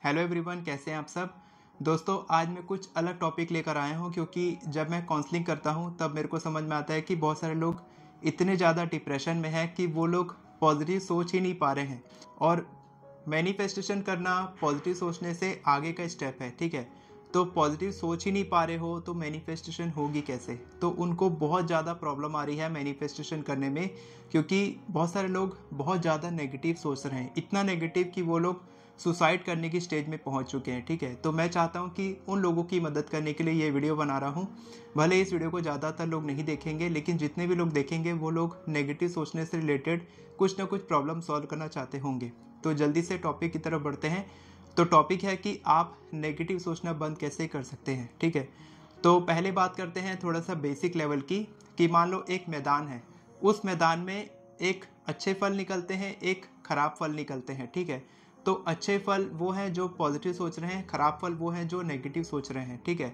Hello everyone, कैसे हैं आप सब। दोस्तों, आज मैं कुछ अलग टॉपिक लेकर आया हूं क्योंकि जब मैं काउंसलिंग करता हूं तब मेरे को समझ में आता है कि बहुत सारे लोग इतने ज़्यादा डिप्रेशन में हैं कि वो लोग पॉजिटिव सोच ही नहीं पा रहे हैं। और मैनिफेस्टेशन करना पॉजिटिव सोचने से आगे का स्टेप है, ठीक है। तो पॉजिटिव सोच ही नहीं पा रहे हो तो मैनिफेस्टेशन होगी कैसे। तो उनको बहुत ज़्यादा प्रॉब्लम आ रही है मैनिफेस्टेशन करने में, क्योंकि बहुत सारे लोग बहुत ज़्यादा नेगेटिव सोच रहे हैं, इतना नेगेटिव कि वो लोग सुसाइड करने की स्टेज में पहुंच चुके हैं, ठीक है। तो मैं चाहता हूं कि उन लोगों की मदद करने के लिए ये वीडियो बना रहा हूं। भले इस वीडियो को ज़्यादातर लोग नहीं देखेंगे, लेकिन जितने भी लोग देखेंगे वो लोग नेगेटिव सोचने से रिलेटेड कुछ ना कुछ प्रॉब्लम सॉल्व करना चाहते होंगे। तो जल्दी से टॉपिक की तरफ बढ़ते हैं। तो टॉपिक है कि आप नेगेटिव सोचना बंद कैसे कर सकते हैं, ठीक है। तो पहले बात करते हैं थोड़ा सा बेसिक लेवल की, कि मान लो एक मैदान है, उस मैदान में एक अच्छे फल निकलते हैं, एक खराब फल निकलते हैं, ठीक है। तो अच्छे फल वो हैं जो पॉजिटिव सोच रहे हैं, खराब फल वो हैं जो नेगेटिव सोच रहे हैं, ठीक है।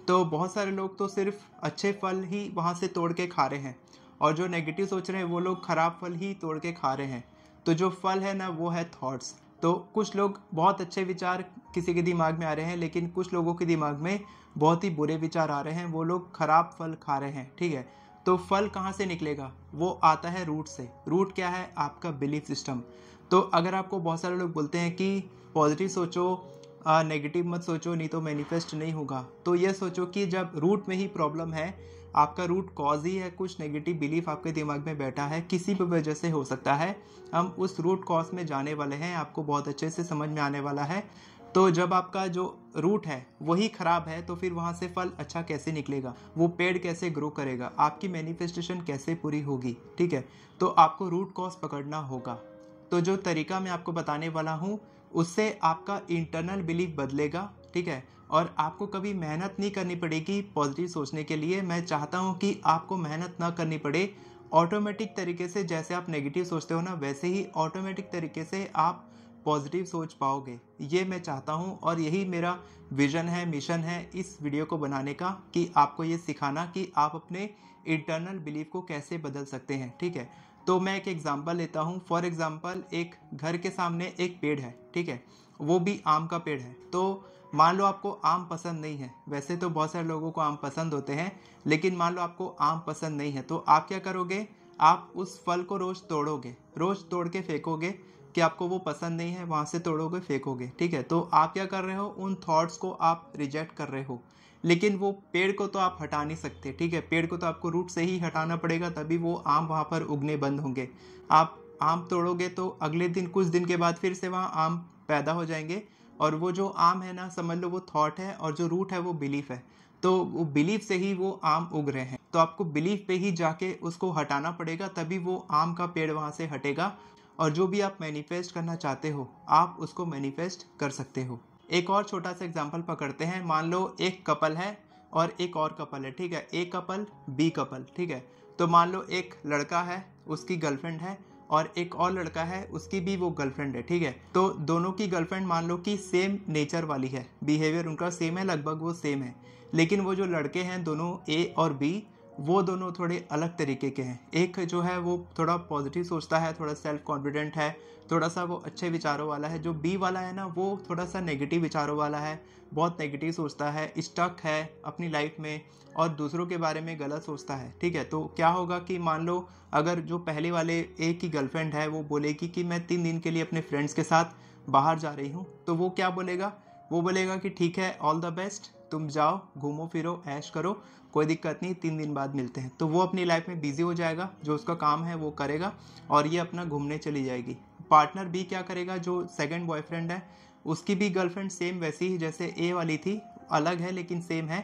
तो बहुत सारे लोग तो सिर्फ अच्छे फल ही वहाँ से तोड़ के खा रहे हैं, और जो नेगेटिव सोच रहे हैं वो लोग खराब फल ही तोड़ के खा रहे हैं। तो जो फल है ना वो है थॉट्स। तो कुछ लोग बहुत अच्छे विचार किसी के दिमाग में आ रहे हैं, लेकिन कुछ लोगों के दिमाग में बहुत ही बुरे विचार आ रहे हैं, वो लोग खराब फल खा रहे हैं, ठीक है। तो फल कहाँ से निकलेगा, वो आता है रूट से। रूट क्या है, आपका बिलीफ सिस्टम। तो अगर आपको बहुत सारे लोग बोलते हैं कि पॉजिटिव सोचो, नेगेटिव मत सोचो, नहीं तो मैनिफेस्ट नहीं होगा, तो ये सोचो कि जब रूट में ही प्रॉब्लम है, आपका रूट कॉज ही है, कुछ नेगेटिव बिलीफ आपके दिमाग में बैठा है, किसी भी वजह से हो सकता है। हम उस रूट कॉज में जाने वाले हैं, आपको बहुत अच्छे से समझ में आने वाला है। तो जब आपका जो रूट है वही खराब है, तो फिर वहाँ से फल अच्छा कैसे निकलेगा, वो पेड़ कैसे ग्रो करेगा, आपकी मैनिफेस्टेशन कैसे पूरी होगी, ठीक है। तो आपको रूट कॉज पकड़ना होगा। तो जो तरीका मैं आपको बताने वाला हूँ उससे आपका इंटरनल बिलीफ बदलेगा, ठीक है। और आपको कभी मेहनत नहीं करनी पड़ेगी पॉजिटिव सोचने के लिए। मैं चाहता हूँ कि आपको मेहनत ना करनी पड़े, ऑटोमेटिक तरीके से जैसे आप नेगेटिव सोचते हो ना, वैसे ही ऑटोमेटिक तरीके से आप पॉजिटिव सोच पाओगे। ये मैं चाहता हूँ और यही मेरा विजन है, मिशन है इस वीडियो को बनाने का, कि आपको ये सिखाना कि आप अपने इंटरनल बिलीफ को कैसे बदल सकते हैं, ठीक है। तो मैं एक एग्जांपल लेता हूँ। फॉर एग्जांपल, एक घर के सामने एक पेड़ है, ठीक है, वो भी आम का पेड़ है। तो मान लो आपको आम पसंद नहीं है, वैसे तो बहुत सारे लोगों को आम पसंद होते हैं, लेकिन मान लो आपको आम पसंद नहीं है, तो आप क्या करोगे, आप उस फल को रोज तोड़ोगे, रोज तोड़ के फेंकोगे, कि आपको वो पसंद नहीं है, वहां से तोड़ोगे फेंकोगे, ठीक है। तो आप क्या कर रहे हो, उन थॉट्स को आप रिजेक्ट कर रहे हो। लेकिन वो पेड़ को तो आप हटा नहीं सकते, ठीक है। पेड़ को तो आपको रूट से ही हटाना पड़ेगा, तभी वो आम वहाँ पर उगने बंद होंगे। आप आम तोड़ोगे तो अगले दिन, कुछ दिन के बाद फिर से वहाँ आम पैदा हो जाएंगे, और वो जो आम है ना, समझ लो वो थॉट है, और जो रूट है वो बिलीफ है। तो वो बिलीफ से ही वो आम उग रहे हैं। तो आपको बिलीफ पे ही जाके उसको हटाना पड़ेगा, तभी वो आम का पेड़ वहाँ से हटेगा, और जो भी आप मैनिफेस्ट करना चाहते हो आप उसको मैनिफेस्ट कर सकते हो। एक और छोटा सा एग्जांपल पकड़ते हैं। मान लो एक कपल है और एक और कपल है, ठीक है। ए कपल, बी कपल, ठीक है। तो मान लो एक लड़का है, उसकी गर्लफ्रेंड है, और एक और लड़का है, उसकी भी वो गर्लफ्रेंड है, ठीक है। तो दोनों की गर्लफ्रेंड मान लो कि सेम नेचर वाली है, बिहेवियर उनका सेम है, लगभग वो सेम है। लेकिन वो जो लड़के हैं दोनों, ए और बी, वो दोनों थोड़े अलग तरीके के हैं। एक जो है वो थोड़ा पॉजिटिव सोचता है, थोड़ा सेल्फ कॉन्फिडेंट है, थोड़ा सा वो अच्छे विचारों वाला है। जो बी वाला है ना, वो थोड़ा सा नेगेटिव विचारों वाला है, बहुत नेगेटिव सोचता है, स्टक है अपनी लाइफ में, और दूसरों के बारे में गलत सोचता है, ठीक है। तो क्या होगा कि मान लो अगर जो पहले वाले ए की गर्लफ्रेंड है वो बोलेगी कि मैं 3 दिन के लिए अपने फ्रेंड्स के साथ बाहर जा रही हूँ, तो वो क्या बोलेगा, वो बोलेगा कि ठीक है, ऑल द बेस्ट, तुम जाओ, घूमो फिरो, ऐश करो, कोई दिक्कत नहीं, 3 दिन बाद मिलते हैं। तो वो अपनी लाइफ में बिजी हो जाएगा, जो उसका काम है वो करेगा, और ये अपना घूमने चली जाएगी। पार्टनर बी क्या करेगा, जो सेकंड बॉयफ्रेंड है, उसकी भी गर्लफ्रेंड सेम वैसी ही जैसे ए वाली थी, अलग है लेकिन सेम है।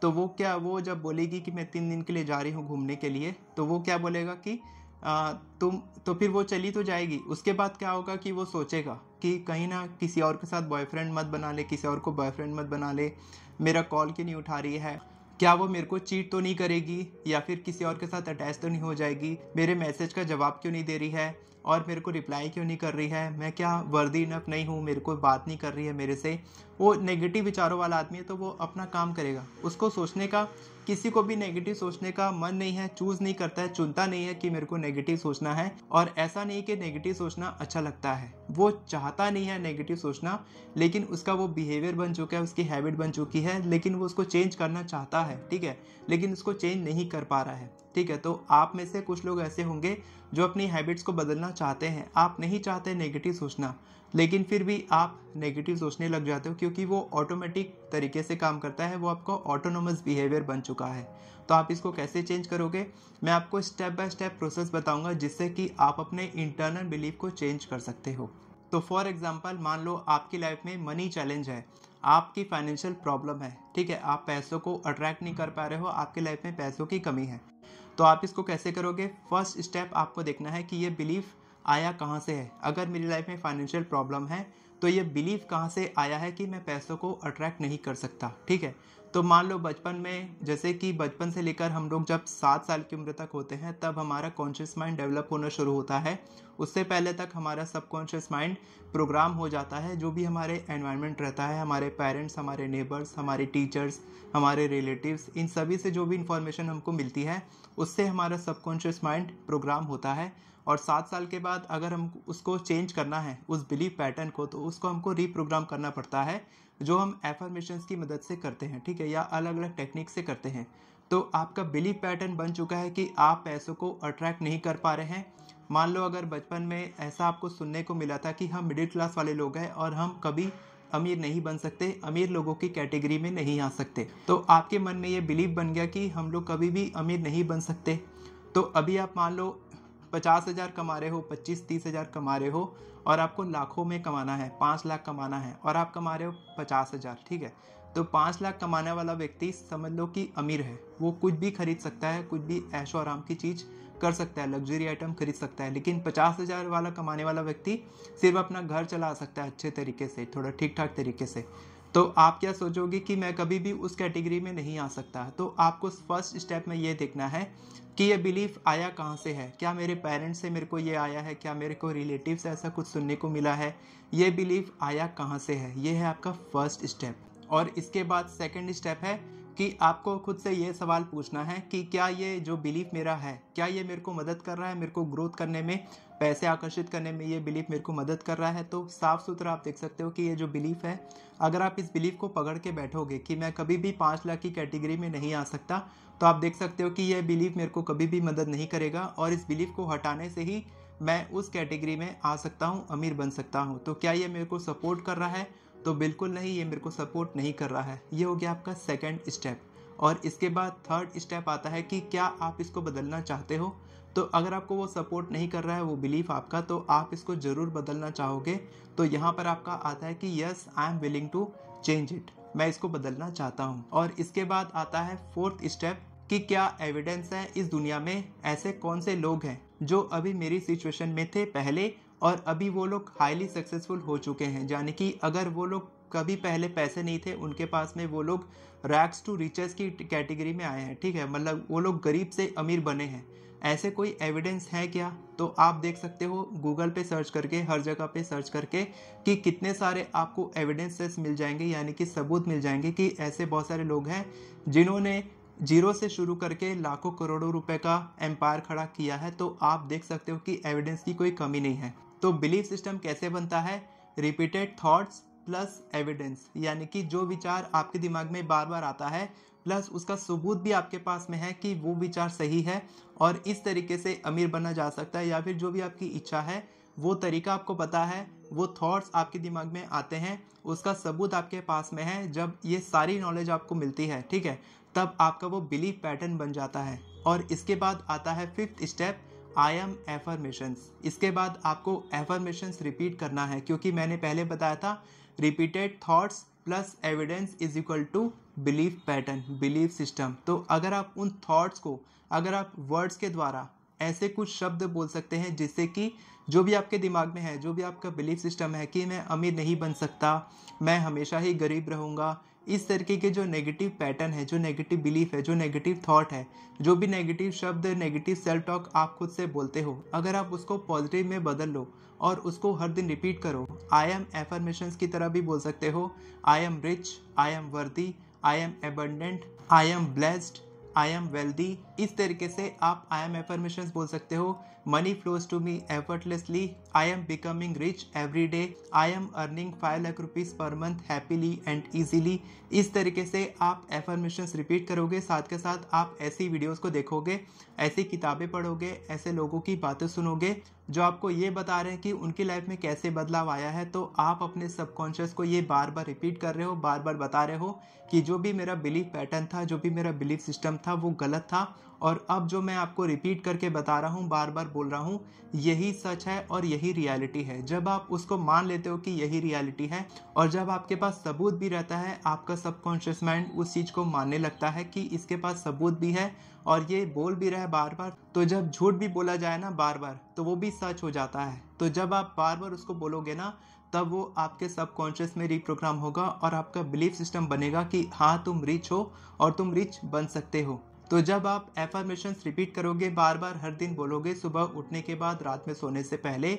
तो वो जब बोलेगी कि मैं 3 दिन के लिए जा रही हूँ घूमने के लिए, तो वो क्या बोलेगा कि तुम, तो फिर वो चली तो जाएगी। उसके बाद क्या होगा कि वो सोचेगा कि कहीं ना किसी और के साथ बॉयफ्रेंड मत बना ले, किसी और को बॉयफ्रेंड मत बना ले, मेरा कॉल क्यों नहीं उठा रही है, क्या वो मेरे को चीट तो नहीं करेगी, या फिर किसी और के साथ अटैच तो नहीं हो जाएगी, मेरे मैसेज का जवाब क्यों नहीं दे रही है, और मेरे को रिप्लाई क्यों नहीं कर रही है, मैं क्या वर्दी इनफ नहीं हूँ, मेरे को बात नहीं कर रही है मेरे से। वो नेगेटिव विचारों वाला आदमी है तो वो अपना काम करेगा, उसको सोचने का, किसी को भी नेगेटिव सोचने का मन नहीं है, चूज नहीं करता है, चुनता नहीं है कि मेरे को नेगेटिव सोचना है। और ऐसा नहीं कि नेगेटिव सोचना अच्छा लगता है, वो चाहता नहीं है नेगेटिव सोचना, लेकिन उसका वो बिहेवियर बन चुका है, उसकी हैबिट बन चुकी है, लेकिन वो उसको चेंज करना चाहता है, ठीक है, लेकिन उसको चेंज नहीं कर पा रहा है, ठीक है। तो आप में से कुछ लोग ऐसे होंगे जो अपनी हैबिट्स को बदलना चाहते हैं, आप नहीं चाहते नेगेटिव सोचना, लेकिन फिर भी आप नेगेटिव सोचने लग जाते हो, क्योंकि वो ऑटोमेटिक तरीके से काम करता है, वो आपका ऑटोनोमस बिहेवियर बन चुका है। तो आप इसको कैसे चेंज करोगे, मैं आपको स्टेप बाय स्टेप प्रोसेस बताऊंगा, जिससे कि आप अपने इंटरनल बिलीफ को चेंज कर सकते हो। तो फॉर एग्जांपल, मान लो आपकी लाइफ में मनी चैलेंज है, आपकी फाइनेंशियल प्रॉब्लम है, ठीक है, आप पैसों को अट्रैक्ट नहीं कर पा रहे हो, आपकी लाइफ में पैसों की कमी है। तो आप इसको कैसे करोगे, फर्स्ट स्टेप आपको देखना है कि ये बिलीफ आया कहाँ से है। अगर मेरी लाइफ में फाइनेंशियल प्रॉब्लम है तो ये बिलीफ कहाँ से आया है कि मैं पैसों को अट्रैक्ट नहीं कर सकता, ठीक है। तो मान लो बचपन में, जैसे कि बचपन से लेकर हम लोग जब 7 साल की उम्र तक होते हैं, तब हमारा कॉन्शियस माइंड डेवलप होना शुरू होता है। उससे पहले तक हमारा सबकॉन्शियस माइंड प्रोग्राम हो जाता है, जो भी हमारे एनवायरनमेंट रहता है, हमारे पेरेंट्स, हमारे नेबर्स, हमारे टीचर्स, हमारे रिलेटिव्स, इन सभी से जो भी इंफॉर्मेशन हमको मिलती है, उससे हमारा सबकॉन्शियस माइंड प्रोग्राम होता है। और 7 साल के बाद अगर हम उसको चेंज करना है, उस बिलीफ पैटर्न को, तो उसको हमको रीप्रोग्राम करना पड़ता है, जो हम एफर्मेशंस की मदद से करते हैं, ठीक है, या अलग अलग टेक्निक से करते हैं। तो आपका बिलीफ पैटर्न बन चुका है कि आप पैसों को अट्रैक्ट नहीं कर पा रहे हैं। मान लो अगर बचपन में ऐसा आपको सुनने को मिला था कि हम मिडिल क्लास वाले लोग हैं और हम कभी अमीर नहीं बन सकते, अमीर लोगों की कैटेगरी में नहीं आ सकते, तो आपके मन में ये बिलीफ बन गया कि हम लोग कभी भी अमीर नहीं बन सकते। तो अभी आप मान लो 50,000 कमा रहे हो, 25-30 हज़ार कमा रहे हो, और आपको लाखों में कमाना है, 5 लाख कमाना है, और आप कमा रहे हो 50,000, ठीक है। तो 5 लाख कमाने वाला व्यक्ति समझ लो कि अमीर है, वो कुछ भी खरीद सकता है, कुछ भी ऐशो आराम की चीज़ कर सकता है, लग्जरी आइटम खरीद सकता है। लेकिन 50,000 वाला कमाने वाला व्यक्ति सिर्फ अपना घर चला सकता है अच्छे तरीके से, थोड़ा ठीक ठाक तरीके से। तो आप क्या सोचोगे कि मैं कभी भी उस कैटेगरी में नहीं आ सकता। तो आपको फर्स्ट स्टेप में ये देखना है कि ये बिलीफ आया कहाँ से है, क्या मेरे पेरेंट्स से मेरे को ये आया है, क्या मेरे को रिलेटिव से ऐसा कुछ सुनने को मिला है, ये बिलीफ आया कहाँ से है, ये है आपका फर्स्ट स्टेप। और इसके बाद सेकंड स्टेप है कि आपको खुद से ये सवाल पूछना है कि क्या ये जो बिलीफ मेरा है, क्या ये मेरे को मदद कर रहा है, मेरे को ग्रोथ करने में, पैसे आकर्षित करने में ये बिलीफ मेरे को मदद कर रहा है। तो साफ सुथरा आप देख सकते हो कि ये जो बिलीफ है, अगर आप इस बिलीफ को पकड़ के बैठोगे कि मैं कभी भी 5 लाख की कैटेगरी में नहीं आ सकता, तो आप देख सकते हो कि यह बिलीफ मेरे को कभी भी मदद नहीं करेगा, और इस बिलीफ को हटाने से ही मैं उस कैटेगरी में आ सकता हूँ, अमीर बन सकता हूँ। तो क्या ये मेरे को सपोर्ट कर रहा है, तो बिल्कुल नहीं, ये मेरे को सपोर्ट नहीं कर रहा है। ये हो गया आपका सेकंड स्टेप। और इसके बाद थर्ड स्टेप आता है कि क्या आप इसको बदलना चाहते हो। तो अगर आपको वो सपोर्ट नहीं कर रहा है वो बिलीफ आपका, तो आप इसको ज़रूर बदलना चाहोगे। तो यहाँ पर आपका आता है कि yes I am willing to change it, मैं इसको बदलना चाहता हूँ। और इसके बाद आता है फोर्थ स्टेप कि क्या एविडेंस है इस दुनिया में, ऐसे कौन से लोग हैं जो अभी मेरी सिचुएशन में थे पहले और अभी वो लोग हाईली सक्सेसफुल हो चुके हैं। यानी कि अगर वो लोग कभी पहले पैसे नहीं थे उनके पास में, वो लोग रैग्स टू रिचेस की कैटेगरी में आए हैं, ठीक है, मतलब वो लोग गरीब से अमीर बने हैं, ऐसे कोई एविडेंस है क्या। तो आप देख सकते हो गूगल पे सर्च करके, हर जगह पे सर्च करके, कि कितने सारे आपको एविडेंसेस मिल जाएंगे, यानी कि सबूत मिल जाएंगे कि ऐसे बहुत सारे लोग हैं जिन्होंने जीरो से शुरू करके लाखों करोड़ों रुपए का एम्पायर खड़ा किया है। तो आप देख सकते हो कि एविडेंस की कोई कमी नहीं है। तो बिलीफ सिस्टम कैसे बनता है, रिपीटेड थॉट्स प्लस एविडेंस, यानी कि जो विचार आपके दिमाग में बार बार आता है प्लस उसका सबूत भी आपके पास में है कि वो विचार सही है और इस तरीके से अमीर बना जा सकता है, या फिर जो भी आपकी इच्छा है वो तरीका आपको पता है, वो थॉट्स आपके दिमाग में आते हैं, उसका सबूत आपके पास में है। जब ये सारी नॉलेज आपको मिलती है, ठीक है, तब आपका वो बिलीफ पैटर्न बन जाता है। और इसके बाद आता है fifth step, I am affirmations. इसके बाद आपको एफर्मेशंस रिपीट करना है, क्योंकि मैंने पहले बताया था repeated thoughts plus evidence is equal to belief pattern, belief system. तो अगर आप उन थॉट्स को, अगर आप वर्ड्स के द्वारा ऐसे कुछ शब्द बोल सकते हैं जिससे कि जो भी आपके दिमाग में है, जो भी आपका बिलीफ सिस्टम है कि मैं अमीर नहीं बन सकता, मैं हमेशा ही गरीब रहूँगा, इस तरीके के जो नेगेटिव पैटर्न है, जो नेगेटिव बिलीफ है, जो नेगेटिव थॉट है, जो भी नेगेटिव शब्द, नेगेटिव सेल्फ टॉक आप खुद से बोलते हो, अगर आप उसको पॉजिटिव में बदल लो और उसको हर दिन रिपीट करो। आई एम एफर्मेशंस की तरह भी बोल सकते हो। I am rich, I am वर्दी, I am abundant, I am blessed, I am wealthy. इस तरीके से आप आई एम एफर्मेशंस बोल सकते हो। Money flows to me effortlessly, I am becoming rich every day, I am earning 5 lakh rupees per month happily and easily. इस तरीके से आप एफर्मेशंस रिपीट करोगे। साथ के साथ आप ऐसी वीडियोस को देखोगे, ऐसी किताबें पढ़ोगे, ऐसे लोगों की बातें सुनोगे जो आपको ये बता रहे हैं कि उनकी लाइफ में कैसे बदलाव आया है। तो आप अपने सबकॉन्शियस को ये बार बार रिपीट कर रहे हो, बार बार बता रहे हो कि जो भी मेरा बिलीफ पैटर्न था, जो भी मेरा बिलीफ सिस्टम था, वो गलत था, और अब जो मैं आपको रिपीट करके बता रहा हूँ, बार बार बोल रहा हूँ, यही सच है और यही रियलिटी है। जब आप उसको मान लेते हो कि यही रियलिटी है, और जब आपके पास सबूत भी रहता है, आपका सबकॉन्शियस माइंड उस चीज़ को मानने लगता है कि इसके पास सबूत भी है और ये बोल भी रहा है बार बार। तो जब झूठ भी बोला जाए ना बार बार, तो वो भी सच हो जाता है। तो जब आप बार बार उसको बोलोगे ना, तब वो आपके सबकॉन्शियस में रिप्रोग्राम होगा और आपका बिलीफ सिस्टम बनेगा कि हाँ, तुम रिच हो और तुम रिच बन सकते हो। तो जब आप एफर्मेशंस रिपीट करोगे, बार बार हर दिन बोलोगे, सुबह उठने के बाद, रात में सोने से पहले,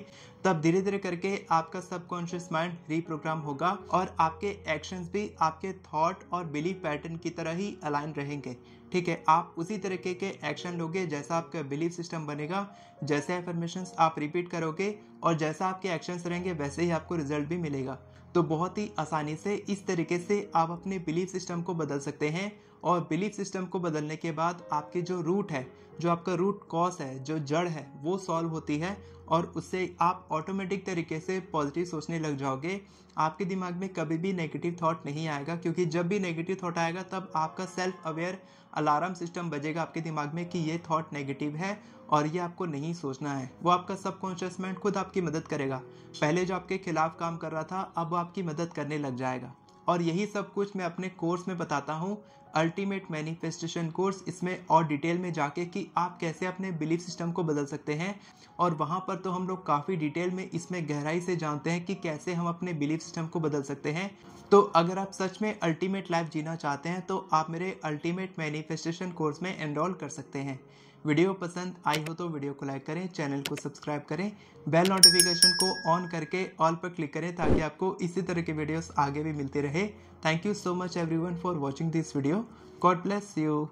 तब धीरे धीरे करके आपका सबकॉन्शियस माइंड रिप्रोग्राम होगा और आपके एक्शंस भी आपके थॉट और बिलीफ पैटर्न की तरह ही अलाइन रहेंगे। ठीक है, आप उसी तरीके के एक्शन लोगे जैसा आपका बिलीफ सिस्टम बनेगा, जैसे एफर्मेशंस आप रिपीट करोगे और जैसा आपके एक्शंस रहेंगे वैसे ही आपको रिजल्ट भी मिलेगा। तो बहुत ही आसानी से इस तरीके से आप अपने बिलीफ सिस्टम को बदल सकते हैं। और बिलीफ सिस्टम को बदलने के बाद आपकी जो रूट है, जो आपका रूट कॉज है, जो जड़ है, वो सॉल्व होती है और उससे आप ऑटोमेटिक तरीके से पॉजिटिव सोचने लग जाओगे। आपके दिमाग में कभी भी नेगेटिव थॉट नहीं आएगा, क्योंकि जब भी नेगेटिव थॉट आएगा तब आपका सेल्फ अवेयर अलार्म सिस्टम बजेगा आपके दिमाग में कि ये थॉट नेगेटिव है और ये आपको नहीं सोचना है। वो आपका सबकॉन्शियस माइंड खुद आपकी मदद करेगा। पहले जो आपके खिलाफ काम कर रहा था, अब वो आपकी मदद करने लग जाएगा। और यही सब कुछ मैं अपने कोर्स में बताता हूँ, अल्टीमेट मैनिफेस्टेशन कोर्स। इसमें और डिटेल में जाके कि आप कैसे अपने बिलीफ सिस्टम को बदल सकते हैं। और वहाँ पर तो हम लोग काफ़ी डिटेल में इसमें गहराई से जानते हैं कि कैसे हम अपने बिलीफ सिस्टम को बदल सकते हैं। तो अगर आप सच में अल्टीमेट लाइफ जीना चाहते हैं तो आप मेरे अल्टीमेट मैनिफेस्टेशन कोर्स में एनरोल कर सकते हैं। वीडियो पसंद आई हो तो वीडियो को लाइक करें, चैनल को सब्सक्राइब करें, बेल नोटिफिकेशन को ऑन करके ऑल पर क्लिक करें ताकि आपको इसी तरह के वीडियोस आगे भी मिलते रहे। Thank you so much everyone for watching this video. God bless you.